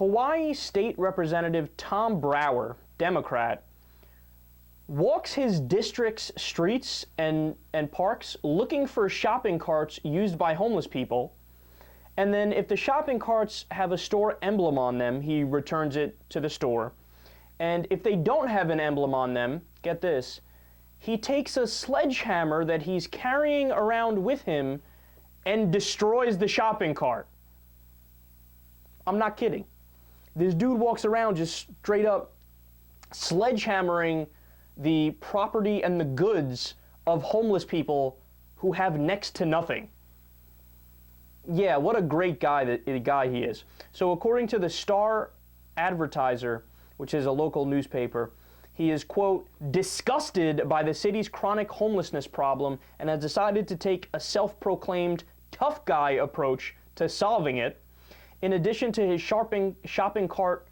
Hawaii State Representative Tom Brower, Democrat, walks his district's streets and parks looking for shopping carts used by homeless people. And then if the shopping carts have a store emblem on them, he returns it to the store. And if they don't have an emblem on them, get this, he takes a sledgehammer that he's carrying around with him and destroys the shopping cart. I'm not kidding. This dude walks around just straight up sledgehammering the property and the goods of homeless people who have next to nothing. Yeah, what a great guy he is. So according to the Star Advertiser, which is a local newspaper, he is, quote, disgusted by the city's chronic homelessness problem and has decided to take a self-proclaimed tough guy approach to solving it. In addition to his shopping cart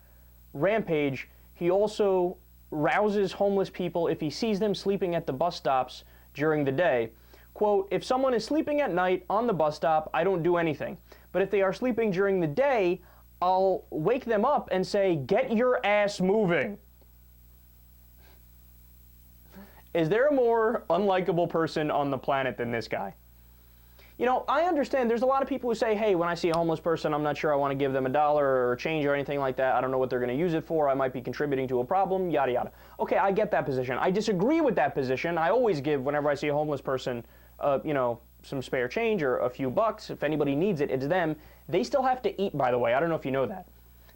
rampage, he also rouses homeless people if he sees them sleeping at the bus stops during the day. Quote, if someone is sleeping at night on the bus stop, I don't do anything. But if they are sleeping during the day, I'll wake them up and say, get your ass moving. Is there a more unlikable person on the planet than this guy? You know, I understand there's a lot of people who say, hey, when I see a homeless person, I'm not sure I want to give them $1 or change or anything like that. I don't know what they're going to use it for. I might be contributing to a problem, yada, yada. Okay, I get that position. I disagree with that position. I always give, whenever I see a homeless person, you know, some spare change or a few bucks. If anybody needs it, it's them. They still have to eat, by the way. I don't know if you know that.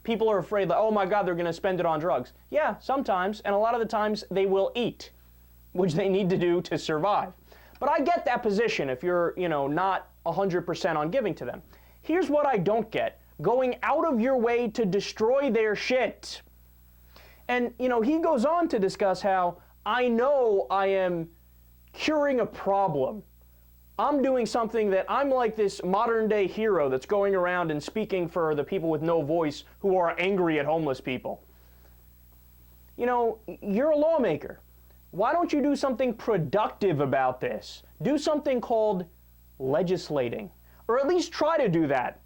People are afraid that, oh my God, they're going to spend it on drugs. Yeah, sometimes, and a lot of the times they will eat, which they need to do to survive. But I get that position if you're, you know, not 100% on giving to them. Here's what I don't get. Going out of your way to destroy their shit. And, you know, he goes on to discuss how I know I am curing a problem. I'm doing something that I'm like this modern day hero that's going around and speaking for the people with no voice who are angry at homeless people. You know, you're a lawmaker. Why don't you do something productive about this? Do something called legislating, or at least try to do that.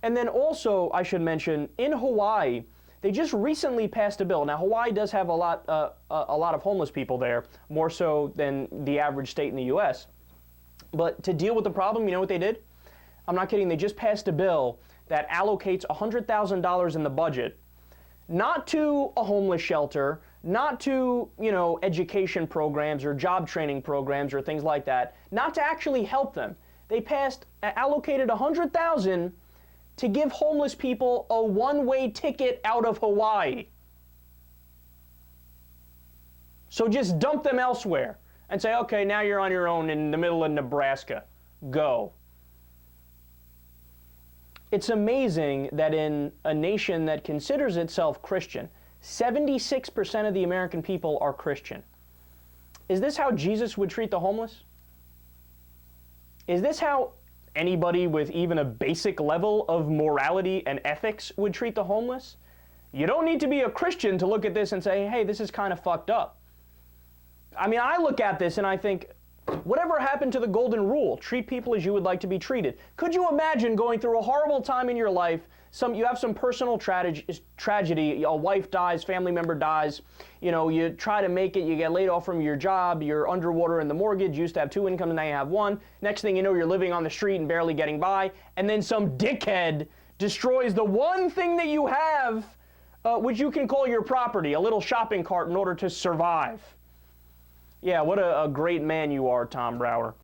And then also, I should mention, in Hawaii, they just recently passed a bill. Now, Hawaii does have a lot of homeless people there, more so than the average state in the U.S. But to deal with the problem, you know what they did? I'm not kidding. They just passed a bill that allocates $100,000 in the budget, not to a homeless shelter, not to, you know, education programs or job training programs or things like that, not to actually help them. They allocated $100,000 to give homeless people a one-way ticket out of Hawaii. So just dump them elsewhere and say, okay, now you're on your own in the middle of Nebraska. Go. It's amazing that in a nation that considers itself Christian, 76% of the American people are Christian. Is this how Jesus would treat the homeless? Is this how anybody with even a basic level of morality and ethics would treat the homeless? You don't need to be a Christian to look at this and say, hey, this is kind of fucked up. I mean, I look at this and I think, whatever happened to the golden rule? Treat people as you would like to be treated. Could you imagine going through a horrible time in your life, you have some personal tragedy, a wife dies, family member dies, you know, you try to make it, you get laid off from your job, you're underwater in the mortgage, you used to have 2 incomes, now you have 1. Next thing you know, you're living on the street and barely getting by, and then some dickhead destroys the one thing that you have, which you can call your property, a little shopping cart, in order to survive. Yeah, what a great man you are, Tom Brower.